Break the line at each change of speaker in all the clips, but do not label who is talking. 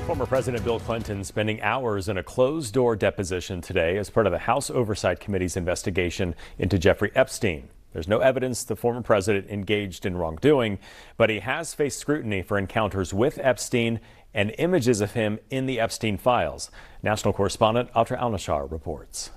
Former President Bill Clinton spending hours in a closed-door deposition today as part of the House Oversight Committee's investigation into Jeffrey Epstein. There's no evidence the former president engaged in wrongdoing, but he has faced scrutiny for encounters with Epstein and images of him in the Epstein files. National correspondent Atra Al-Nashar reports.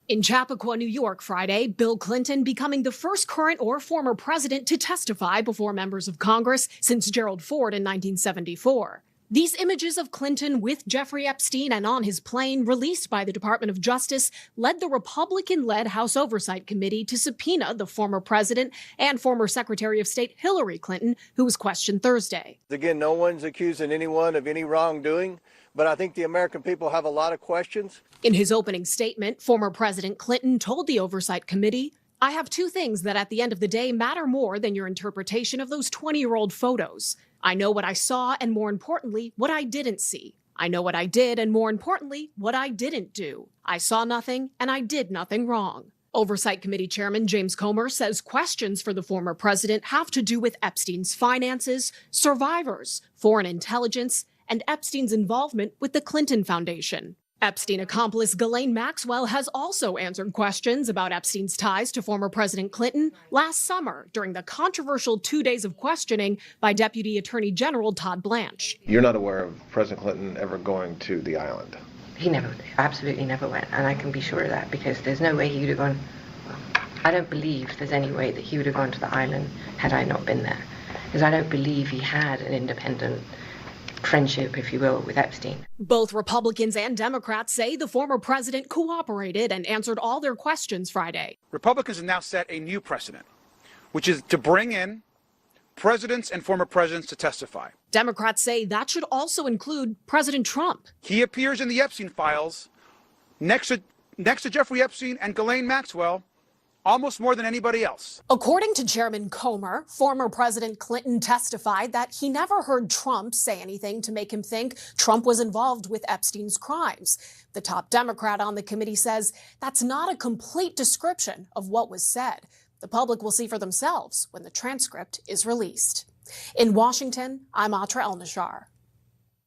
In Chappaqua, New York, Friday, Bill Clinton becoming the first current or former president to testify before members of Congress since Gerald Ford in 1974. These images of Clinton with Jeffrey Epstein and on his plane, released by the Department of Justice, led the Republican-led House Oversight Committee to subpoena the former president and former Secretary of State Hillary Clinton, who was questioned Thursday.
Again, no one's accusing anyone of any wrongdoing, but I think the American people have a lot of questions.
In his opening statement, former President Clinton told the Oversight Committee, "I have two things that at the end of the day matter more than your interpretation of those 20-year-old photos. I know what I saw and, more importantly, what I didn't see. I know what I did and, more importantly, what I didn't do. I saw nothing and I did nothing wrong." Oversight Committee Chairman James Comer says questions for the former president have to do with Epstein's finances, survivors, foreign intelligence, and Epstein's involvement with the Clinton Foundation. Epstein accomplice Ghislaine Maxwell has also answered questions about Epstein's ties to former President Clinton last summer during the controversial 2 days of questioning by Deputy Attorney General Todd Blanche.
You're not aware of President Clinton ever going to the island?
He never, absolutely never went, and I can be sure of that because there's no way he would have gone. I don't believe there's any way that he would have gone to the island had I not been there, because I don't believe he had an independent friendship, if you will, with Epstein.
Both Republicans and Democrats say the former president cooperated and answered all their questions Friday.
Republicans have now set a new precedent, which is to bring in presidents and former presidents to testify.
Democrats say that should also include President Trump.
He appears in the Epstein files next to Jeffrey Epstein and Ghislaine Maxwell almost more than anybody else.
According to Chairman Comer, former President Clinton testified that he never heard Trump say anything to make him think Trump was involved with Epstein's crimes. The top Democrat on the committee says that's not a complete description of what was said. The public will see for themselves when the transcript is released. In Washington, I'm Atra Al-Nashar.